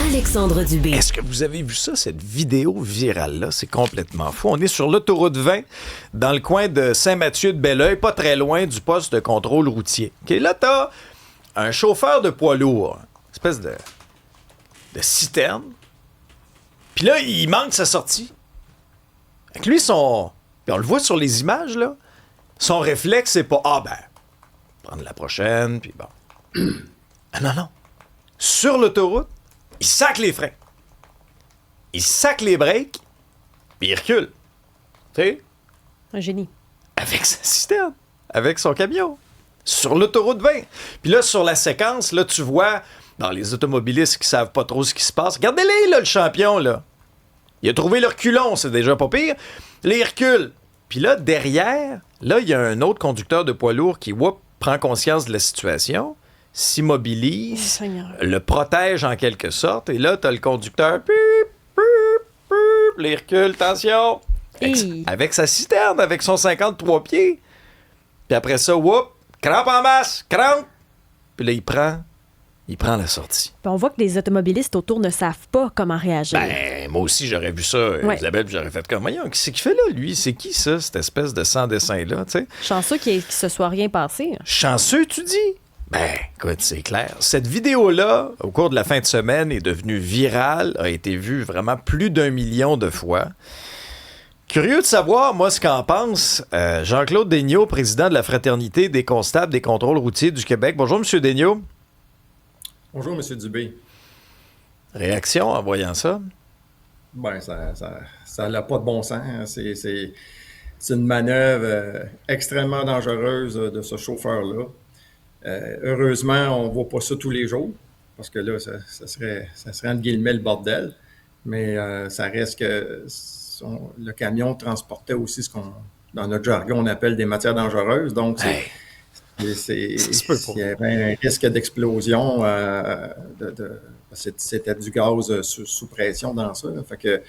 Alexandre Dubé. Est-ce que vous avez vu ça, cette vidéo virale-là? C'est complètement fou. On est sur l'autoroute 20, dans le coin de Saint-Mathieu-de-Belleuil, pas très loin du poste de contrôle routier. Okay, là, t'as un chauffeur de poids lourd, une espèce de citerne. Puis là, il manque sa sortie. Avec lui, puis on le voit sur les images, là, son réflexe, c'est pas « Ah, ben, prendre la prochaine, puis bon. » Ah non, non. Sur l'autoroute, il sac les freins. Il sac les breaks, puis il recule. Tu sais? Un génie. Avec sa citerne, avec son camion. Sur l'autoroute 20. Puis là, sur la séquence, là, tu vois, dans les automobilistes qui savent pas trop ce qui se passe, regardez-les, là, le champion, là. Il a trouvé le reculon, c'est déjà pas pire. Là, il recule. Puis là, derrière, là, il y a un autre conducteur de poids lourd qui, prend conscience de la situation, s'immobilise, le protège en quelque sorte, et là, t'as le conducteur, il recule, attention, avec sa citerne, avec son 53 pieds. Puis après ça, crampe en masse, crampe. Puis là, il prend la sortie. Puis on voit que les automobilistes autour ne savent pas comment réagir. Ben, moi aussi, j'aurais vu ça, Isabelle, puis j'aurais fait comme, voyons, qu'est-ce qu'il fait là, lui? C'est qui, ça, cette espèce de sans-dessin-là, tu sais? Chanceux qu'il se soit rien passé. Chanceux, tu dis? Ben, écoute, c'est clair. Cette vidéo-là, au cours de la fin de semaine, est devenue virale, a été vue vraiment plus d'1 million de fois. Curieux de savoir, moi, ce qu'en pense Jean-Claude Daigneault, président de la Fraternité des constables des contrôles routiers du Québec. Bonjour, M. Daigneault. Bonjour, M. Dubé. Réaction en voyant ça? Ben, ça n'a pas de bon sens. C'est une manœuvre extrêmement dangereuse de ce chauffeur-là. Heureusement, on ne voit pas ça tous les jours, parce que là, ça serait entre guillemets le bordel. Mais ça reste que le camion transportait aussi ce qu'on, dans notre jargon, on appelle des matières dangereuses. Donc, il y avait un risque d'explosion. C'était du gaz sous pression dans ça. Fait que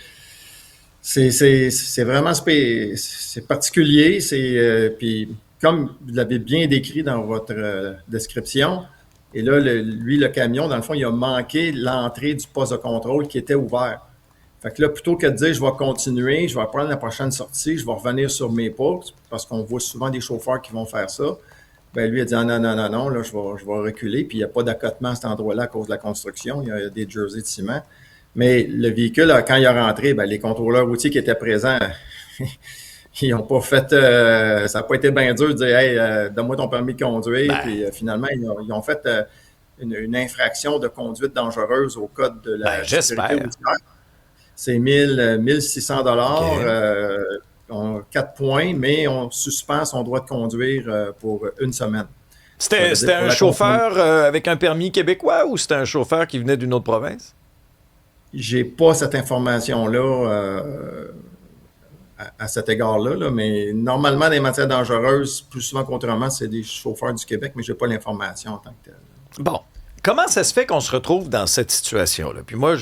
c'est vraiment c'est particulier. Puis comme vous l'avez bien décrit dans votre description, et là, le camion, dans le fond, il a manqué l'entrée du poste de contrôle qui était ouvert. Fait que là, plutôt que de dire je vais continuer, je vais prendre la prochaine sortie, je vais revenir sur mes pas, parce qu'on voit souvent des chauffeurs qui vont faire ça. Ben lui a dit non, là, je vais reculer. Puis il n'y a pas d'accotement à cet endroit-là à cause de la construction. Il y a des jerseys de ciment. Mais le véhicule, quand il est rentré, ben, les contrôleurs routiers qui étaient présents, ils n'ont pas fait. Ça n'a pas été bien dur de dire hey, donne-moi ton permis de conduire. Puis finalement, ils ont fait une infraction de conduite dangereuse au code de la sécurité routière. C'est 1600 $. On 4 points, mais on suspend son droit de conduire pour 1 semaine. C'était un chauffeur avec un permis québécois ou c'était un chauffeur qui venait d'une autre province? J'ai pas cette information-là à cet égard-là, là, mais normalement, des matières dangereuses, plus souvent qu'autrement, c'est des chauffeurs du Québec, mais j'ai pas l'information en tant que telle. Bon. Comment ça se fait qu'on se retrouve dans cette situation-là? Puis moi,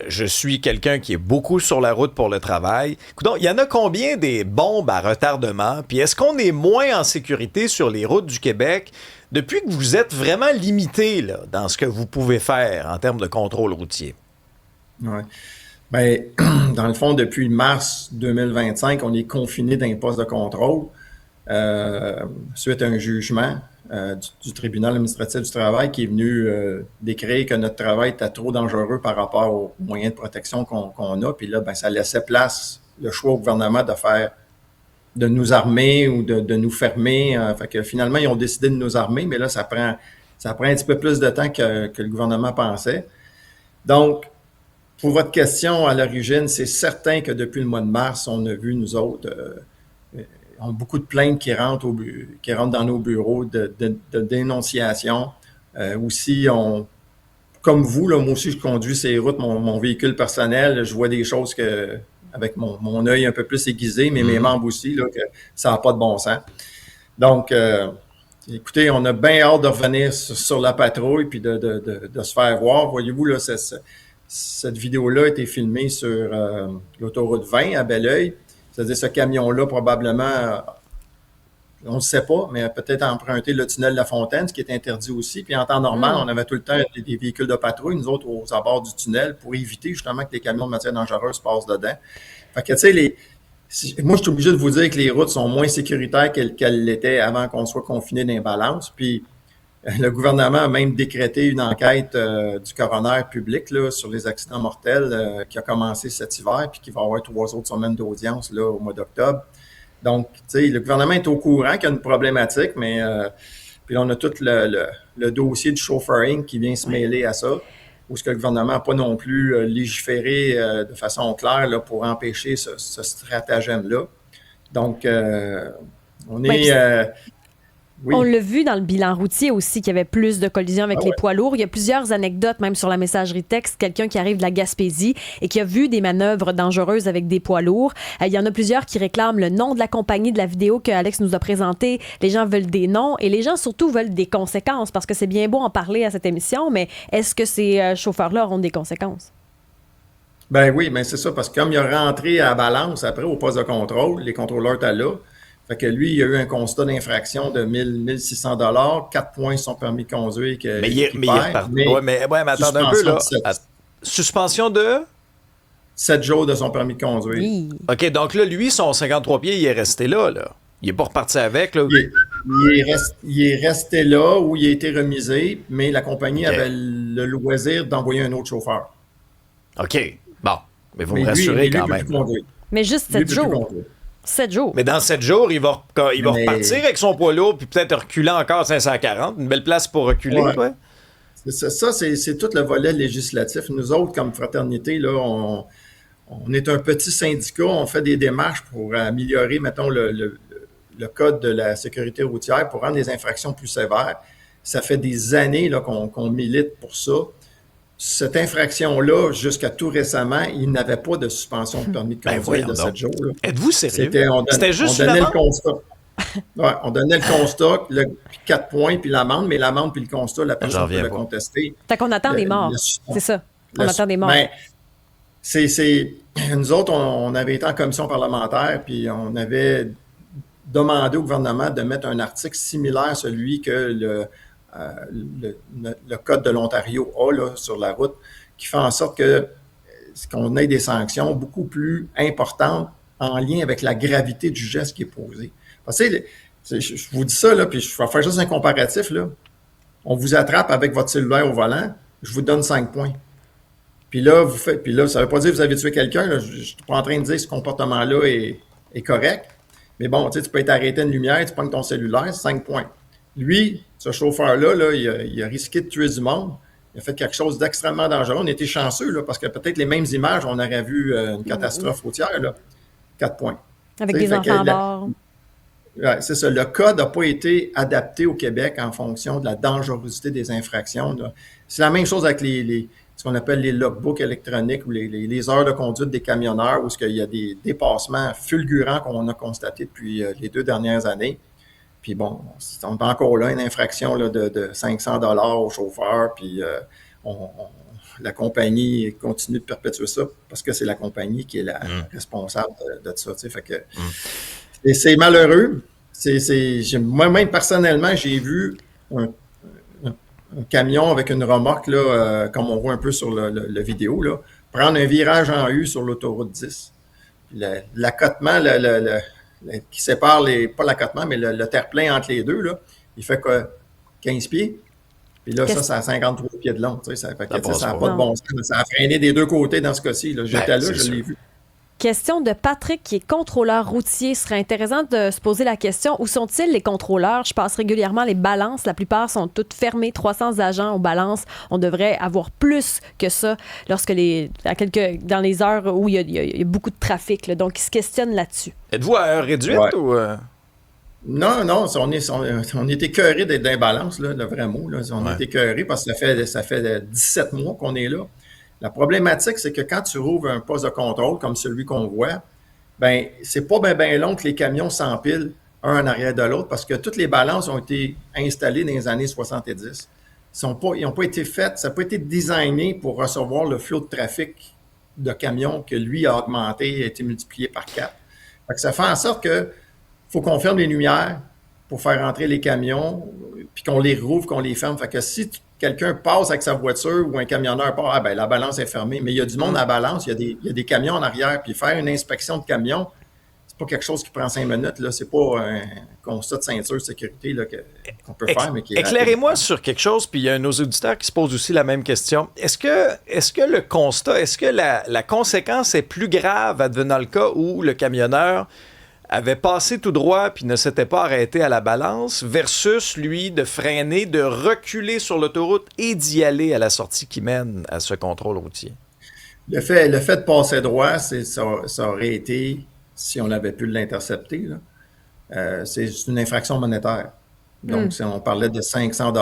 je suis quelqu'un qui est beaucoup sur la route pour le travail. Écoutons, il y en a combien des bombes à retardement? Puis est-ce qu'on est moins en sécurité sur les routes du Québec depuis que vous êtes vraiment limité là, dans ce que vous pouvez faire en termes de contrôle routier? Oui. Bien, dans le fond, depuis mars 2025, on est confiné dans un poste de contrôle suite à un jugement du tribunal administratif du travail qui est venu décréter que notre travail était trop dangereux par rapport aux moyens de protection qu'on a. Puis là, ben, ça laissait place, le choix au gouvernement de nous armer ou de nous fermer. Fait que finalement, ils ont décidé de nous armer, mais là, ça prend un petit peu plus de temps que le gouvernement pensait. Donc, pour votre question, à l'origine, c'est certain que depuis le mois de mars, on a vu, nous autres, on a beaucoup de plaintes qui rentrent dans nos bureaux de dénonciation. Aussi, comme vous, là, moi aussi, je conduis ces routes, mon véhicule personnel, je vois des choses avec mon œil un peu plus aiguisé, mais mes membres aussi, là, que ça n'a pas de bon sens. Donc, écoutez, on a bien hâte de revenir sur la patrouille puis de se faire voir. Voyez-vous, là, cette vidéo-là a été filmée sur l'autoroute 20 à Belleuil. C'est-à-dire ce camion-là, probablement, on ne sait pas, mais peut-être emprunter le tunnel de la Fontaine, ce qui est interdit aussi. Puis en temps normal, on avait tout le temps des véhicules de patrouille, nous autres, aux abords du tunnel, pour éviter justement que les camions de matières dangereuses passent dedans. Fait que, tu sais, moi, je suis obligé de vous dire que les routes sont moins sécuritaires qu'elles l'étaient avant qu'on soit confiné dans les balances. Puis le gouvernement a même décrété une enquête du coroner public là, sur les accidents mortels qui a commencé cet hiver, puis qui va avoir 3 autres semaines d'audience là, au mois d'octobre. Donc, tu sais, le gouvernement est au courant qu'il y a une problématique, mais puis là, on a tout le dossier du chauffeuring qui vient se mêler à ça, où ce que le gouvernement n'a pas non plus légiféré de façon claire là, pour empêcher ce stratagème-là. Donc, on est... Oui. On l'a vu dans le bilan routier aussi, qu'il y avait plus de collisions avec les poids lourds. Il y a plusieurs anecdotes, même sur la messagerie texte, quelqu'un qui arrive de la Gaspésie et qui a vu des manœuvres dangereuses avec des poids lourds. Il y en a plusieurs qui réclament le nom de la compagnie de la vidéo que Alex nous a présentée. Les gens veulent des noms et les gens surtout veulent des conséquences, parce que c'est bien beau en parler à cette émission, mais est-ce que ces chauffeurs-là auront des conséquences? Ben oui, mais c'est ça, parce que comme il est rentré à Balance après au poste de contrôle, les contrôleurs étaient là. Fait que lui, il a eu un constat d'infraction de 1600 $, 4 points sur son permis de conduire. Mais il est reparti. Mais attendez un peu, là. Suspension de 7 jours de son permis de conduire. Oui. OK, donc là, lui, son 53 pieds, il est resté là. Il n'est pas reparti avec. Là. Il est resté là où il a été remisé, mais la compagnie avait le loisir d'envoyer un autre chauffeur. OK, bon. Mais vous me rassurez quand même. Mais juste 7 jours. 7 jours. Mais dans 7 jours, il va repartir avec son poids lourd puis peut-être reculer encore 540. Une belle place pour reculer. Ouais. Ça, c'est tout le volet législatif. Nous autres, comme fraternité, là, on est un petit syndicat. On fait des démarches pour améliorer, mettons, le code de la sécurité routière pour rendre les infractions plus sévères. Ça fait des années là, qu'on milite pour ça. Cette infraction-là, jusqu'à tout récemment, il n'avait pas de suspension de permis de conduire de 7 jours. Là. Êtes-vous sérieux? C'était juste on donnait le constat. Ouais, on donnait le constat, 4 points, puis l'amende, mais l'amende puis le constat, la personne peut le contester. Fait qu'on attend des morts, c'est ça. On attend des morts. Ben, nous autres, on avait été en commission parlementaire, puis on avait demandé au gouvernement de mettre un article similaire à celui que le Code de l'Ontario a là, sur la route, qui fait en sorte qu'on ait des sanctions beaucoup plus importantes en lien avec la gravité du geste qui est posé. Parce que, je vous dis ça, là, puis je vais faire juste un comparatif. Là. On vous attrape avec votre cellulaire au volant, je vous donne 5 points. Puis là, ça ne veut pas dire que vous avez tué quelqu'un. Là, je ne suis pas en train de dire que ce comportement-là est correct. Mais bon, tu peux être arrêté une lumière, tu prends ton cellulaire, 5 points. Lui, ce chauffeur-là, là, il a risqué de tuer du monde. Il a fait quelque chose d'extrêmement dangereux. On était chanceux, là, parce que peut-être les mêmes images, on aurait vu une catastrophe routière. Là. 4 points. Avec des enfants à bord. Ouais, c'est ça. Le code n'a pas été adapté au Québec en fonction de la dangerosité des infractions. Là. C'est la même chose avec ce qu'on appelle les logbooks électroniques ou les heures de conduite des camionneurs, où il y a des dépassements fulgurants qu'on a constatés depuis les 2 dernières années. Puis bon, on est encore là, une infraction là, de 500 $ au chauffeur, puis la compagnie continue de perpétuer ça parce que c'est la compagnie qui est la responsable de ça. Fait que, et c'est malheureux. Moi-même, personnellement, j'ai vu un camion avec une remorque, là, comme on voit un peu sur la vidéo, là, prendre un virage en U sur l'autoroute 10. L'accotement, qui sépare pas l'accotement, mais le terre-plein entre les deux, là, il fait 15 pieds. Puis là, ça a 53 pieds de long. Ça n'a pas de bon sens. Ça a freiné des deux côtés dans ce cas-ci. J'étais là, je l'ai vu. Question de Patrick, qui est contrôleur routier. Ce serait intéressant de se poser la question, où sont-ils les contrôleurs? Je passe régulièrement les balances. La plupart sont toutes fermées. 300 agents aux balances. On devrait avoir plus que ça dans les heures où il y a beaucoup de trafic. Là. Donc, ils se questionnent là-dessus. Êtes-vous à heure réduite ou... Non, on est écœurés d'être dans les balances, là, le vrai mot. Là. On est écœurés parce que ça fait 17 mois qu'on est là. La problématique, c'est que quand tu rouvres un poste de contrôle comme celui qu'on voit, ben c'est pas bien long que les camions s'empilent un en arrière de l'autre parce que toutes les balances ont été installées dans les années 70. Ils n'ont pas été faites, ça n'a pas été designé pour recevoir le flot de trafic de camions que lui a augmenté, a été multiplié par 4. Fait que ça fait en sorte que faut qu'on ferme les lumières, pour faire rentrer les camions, puis qu'on les rouvre, qu'on les ferme. Fait que si quelqu'un passe avec sa voiture ou un camionneur part, la balance est fermée. Mais il y a du monde à la balance, il y a des camions en arrière, puis faire une inspection de camion, c'est pas quelque chose qui prend 5 minutes, là. C'est pas un constat de ceinture de sécurité là, qu'on peut faire, mais qui est Éclairez-moi sur quelque chose, puis il y a nos auditeurs qui se posent aussi la même question. Est-ce que le constat, est-ce que la conséquence est plus grave advenant le cas où le camionneur avait passé tout droit puis ne s'était pas arrêté à la balance versus, lui, de freiner, de reculer sur l'autoroute et d'y aller à la sortie qui mène à ce contrôle routier? Le fait de passer droit, ça aurait été, si on avait pu l'intercepter, c'est une infraction monétaire. Donc, si on parlait de 500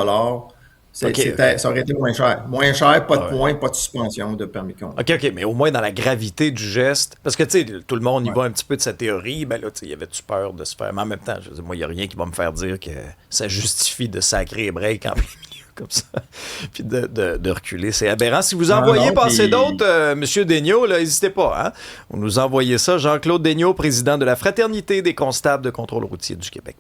ça aurait été moins cher. Moins cher, pas de points, pas de suspension de permis de conduire. OK, mais au moins dans la gravité du geste. Parce que, tu sais, tout le monde y va un petit peu de sa théorie. Ben là, tu sais, y avait-tu peur de se faire... Mais en même temps, je veux dire, moi, il n'y a rien qui va me faire dire que ça justifie de sacrer les breaks en plein milieu comme ça. Puis de reculer, c'est aberrant. Si vous en voyez passer d'autres, M. Daigneault, n'hésitez pas. Hein? Vous nous envoyez ça. Jean-Claude Daigneault, président de la Fraternité des constables de contrôle routier du Québec.